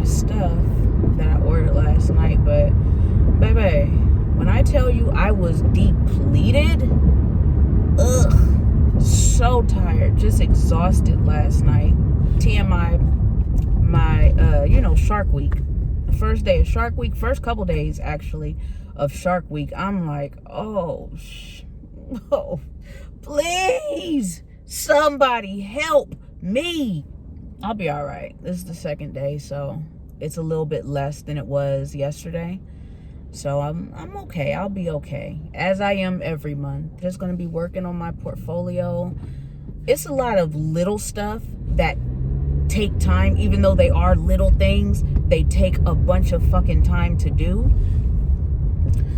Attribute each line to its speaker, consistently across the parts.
Speaker 1: stuff that I ordered last night, but baby, when I tell you I was depleted, so tired, just exhausted last night. TMI, my Shark Week, first day of Shark Week, first couple days actually of Shark Week, I'm like, oh, please somebody help me. I'll be all right. This is the second day, so it's a little bit less than it was yesterday. So I'm okay. I'll be okay, as I am every month. Just going to be working on my portfolio. It's a lot of little stuff that take time. Even though they are little things, they take a bunch of fucking time to do.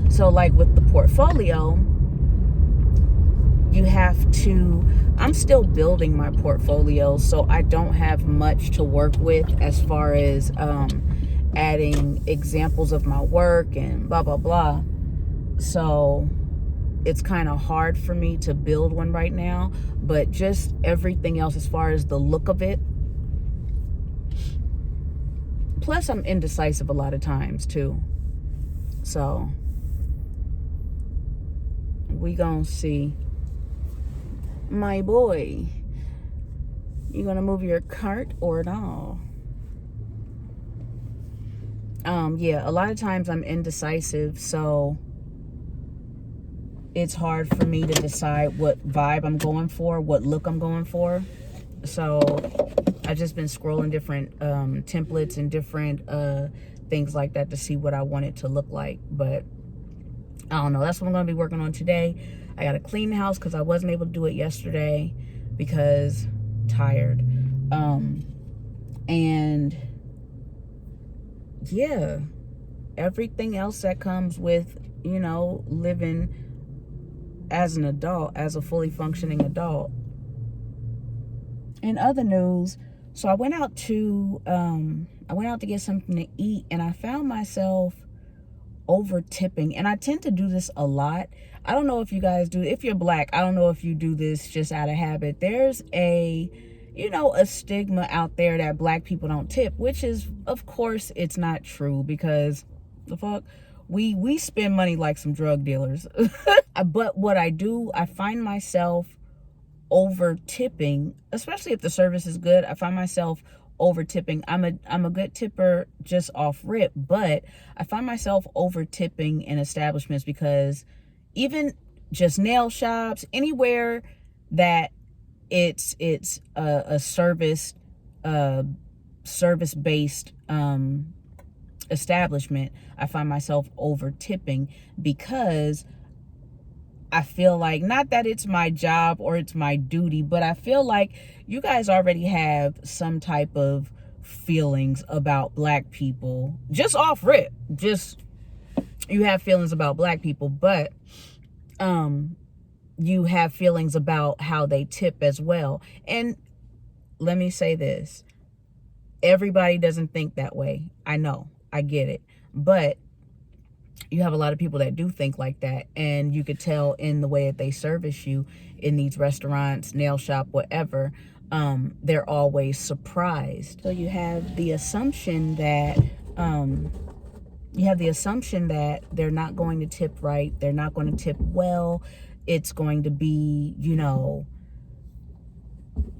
Speaker 1: So like with the portfolio, you have to, I'm still building my portfolio, so I don't have much to work with as far as adding examples of my work and blah blah blah. So it's kind of hard for me to build one right now, but just everything else as far as the look of it. Plus I'm indecisive a lot of times too, so we gonna see. My boy, you gonna move your cart or not? Yeah, a lot of times I'm indecisive, so it's hard for me to decide what vibe I'm going for, what look I'm going for. So I've just been scrolling different templates and different things like that to see what I want it to look like. But I don't know. That's what I'm going to be working on today. I got to clean the house because I wasn't able to do it yesterday because tired. And yeah, everything else that comes with, living as an adult, as a fully functioning adult. In other news, so I went out to get something to eat, and I found myself over tipping. And I tend to do this a lot. I don't know if you guys do. If you're black, I don't know if you do this just out of habit. There's a stigma out there that black people don't tip, which is, of course, it's not true, because the fuck, we spend money like some drug dealers. But what I do, I find myself over tipping, especially if the service is good. I find myself over tipping. I'm a good tipper just off rip, but I find myself over tipping in establishments, because even just nail shops, anywhere that it's a service based establishment, I find myself over tipping, because I feel like, not that it's my job or it's my duty, but I feel like you guys already have some type of feelings about black people just off rip. Just, you have feelings about black people, but you have feelings about how they tip as well. And let me say this, everybody doesn't think that way. I know, I get it, but you have a lot of people that do think like that, and you could tell in the way that they service you in these restaurants, nail shop, whatever. They're always surprised. So you have the assumption that they're not going to tip right, they're not going to tip well. It's going to be,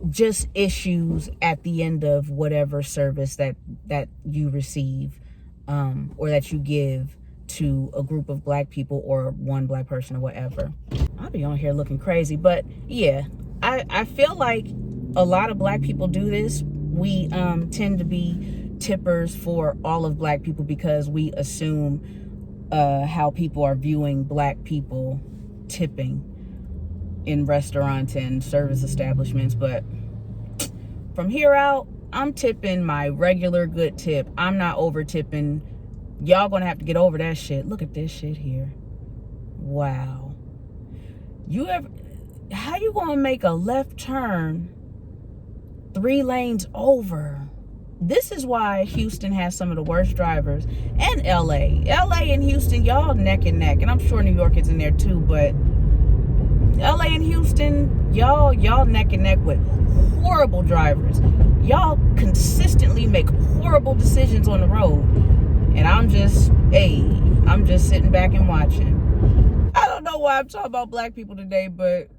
Speaker 1: just issues at the end of whatever service that you receive, or that you give to a group of black people or one black person or whatever. I'll be on here looking crazy, but yeah, I feel like a lot of black people do this. We tend to be tippers for all of black people because we assume how people are viewing black people tipping in restaurants and service establishments. But from here out, I'm tipping my regular good tip. I'm not over tipping. Y'all gonna have to get over that shit. Look at this shit here. Wow. How you gonna make a left turn 3 lanes over? This is why Houston has some of the worst drivers, and LA and Houston, y'all neck and neck. And I'm sure New York is in there too, but LA and Houston, y'all neck and neck with horrible drivers. y'all consistently make horrible decisions on the road. And I'm just sitting back and watching. I don't know why I'm talking about black people today, but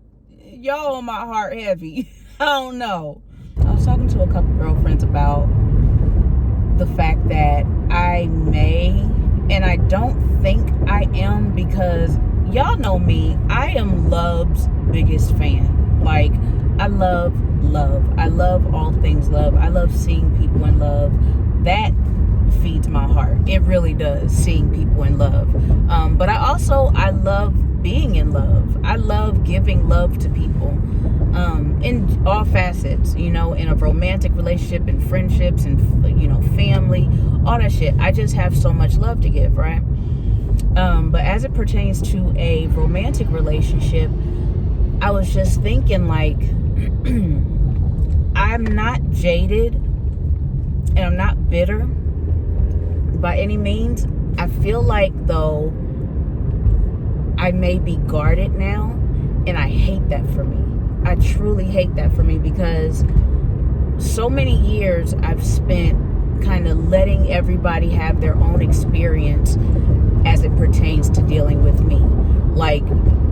Speaker 1: y'all on my heart heavy. I don't know. I was talking to a couple girlfriends about the fact that I may, and I don't think I am, because y'all know me, I am love's biggest fan. Like, I love love. I love all things love. I love seeing people in love. That feeds my heart. It really does, seeing people in love. But I love being in love. I love giving love to people in all facets, in a romantic relationship, in friendships, and family, all that shit. I just have so much love to give, right? But as it pertains to a romantic relationship, I was just thinking, like, I'm not jaded and I'm not bitter by any means. I feel like, though, I may be guarded now, and I hate that for me. I truly hate that for me, because so many years I've spent kind of letting everybody have their own experience as it pertains to dealing with me. Like,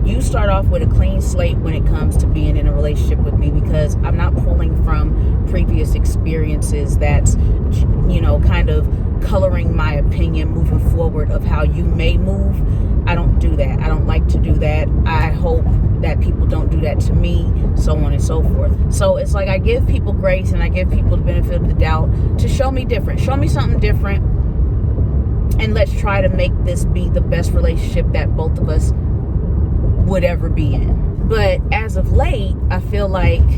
Speaker 1: you start off with a clean slate when it comes to being in a relationship with me, because I'm not pulling from previous experiences that's, kind of coloring my opinion moving forward of how you may move. I don't do that. I don't like to do that. I hope that people don't do that to me, so on and so forth. So it's like I give people grace and I give people the benefit of the doubt to show me different. Show me something different, and let's try to make this be the best relationship that both of us would ever be in. But as of late, I feel like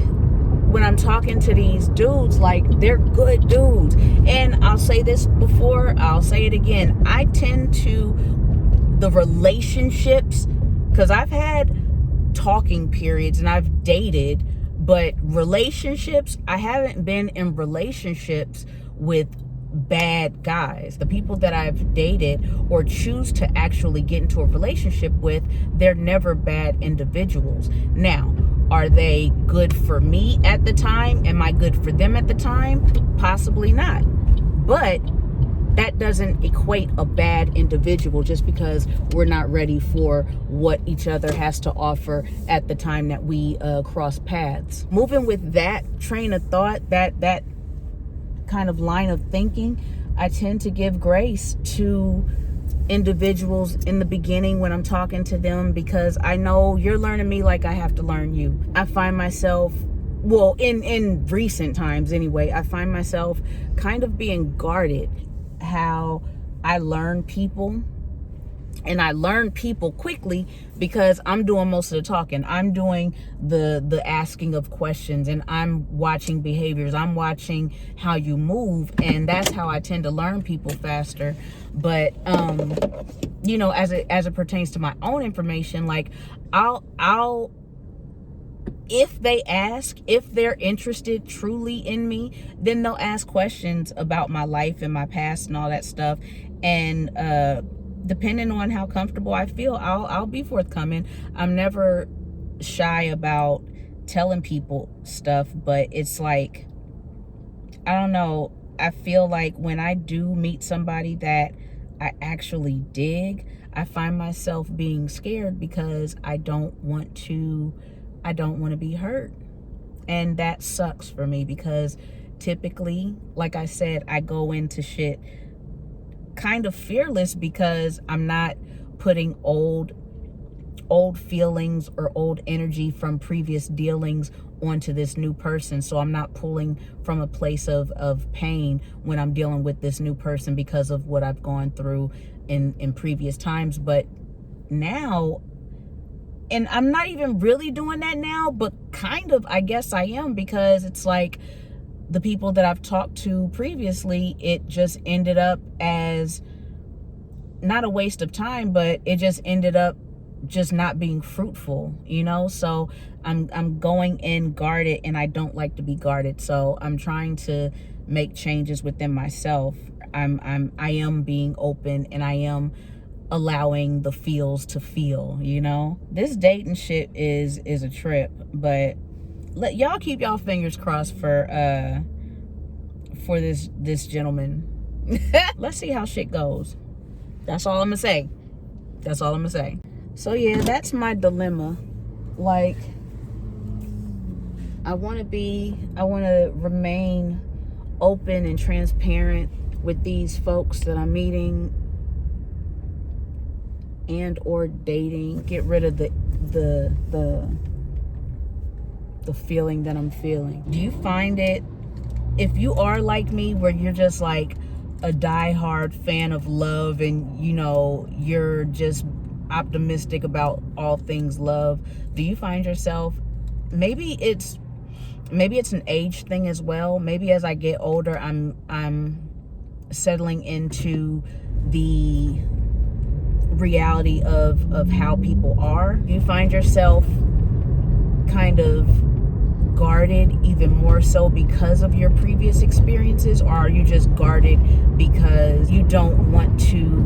Speaker 1: when I'm talking to these dudes, like, they're good dudes. And I'll say this before, I'll say it again. I tend to, the relationships, because I've had talking periods and I've dated, but relationships, I haven't been in relationships with bad guys. The people that I've dated or choose to actually get into a relationship with, they're never bad individuals. Now, are they good for me at the time? Am I good for them at the time? Possibly not. But that doesn't equate a bad individual just because we're not ready for what each other has to offer at the time that we cross paths. Moving with that train of thought, that kind of line of thinking, I tend to give grace to individuals in the beginning when I'm talking to them, because I know you're learning me like I have to learn you. I find myself, well, in recent times anyway, I find myself kind of being guarded how I learn people. And I learn people quickly because I'm doing most of the talking. I'm doing the asking of questions, and I'm watching behaviors. I'm watching how you move, and that's how I tend to learn people faster. But as it pertains to my own information, like, I'll if they ask, if they're interested truly in me, then they'll ask questions about my life and my past and all that stuff. And depending on how comfortable I feel, I'll be forthcoming. I'm never shy about telling people stuff, but it's like, I don't know, I feel like when I do meet somebody that I actually dig, I find myself being scared because I don't want to be hurt. And that sucks for me, because typically, like I said, I go into shit kind of fearless because I'm not putting old feelings or old energy from previous dealings onto this new person. So I'm not pulling from a place of pain when I'm dealing with this new person because of what I've gone through in previous times. But now, and I'm not even really doing that now, but kind of, I guess I am, because it's like the people that I've talked to previously, it just ended up as not a waste of time, but it just ended up just not being fruitful, so I'm going in guarded, and I don't like to be guarded. So I'm trying to make changes within myself. I am being open, and I am allowing the feels to feel. This dating shit is a trip, but y'all keep y'all fingers crossed for for this gentleman. Let's see how shit goes. That's all I'm gonna say. That's all I'm gonna say. So yeah, that's my dilemma. Like, I want to remain open and transparent with these folks that I'm meeting and or dating. Get rid of the feeling that I'm feeling. Do you find it, if you are like me, where you're just like a diehard fan of love and, you know, you're just optimistic about all things love, do you find yourself, maybe it's an age thing as well. Maybe as I get older, I'm settling into the reality of how people are. Do you find yourself kind of guarded even more so because of your previous experiences, or are you just guarded because you don't want to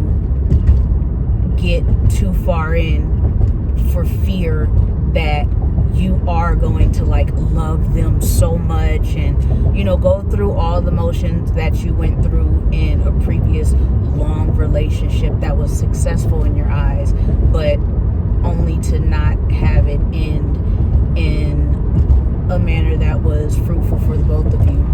Speaker 1: get too far in for fear that you are going to like love them so much and, you know, go through all the motions that you went through in a previous long relationship that was successful in your eyes, but only to not have it end in a manner that was fruitful for the both of you?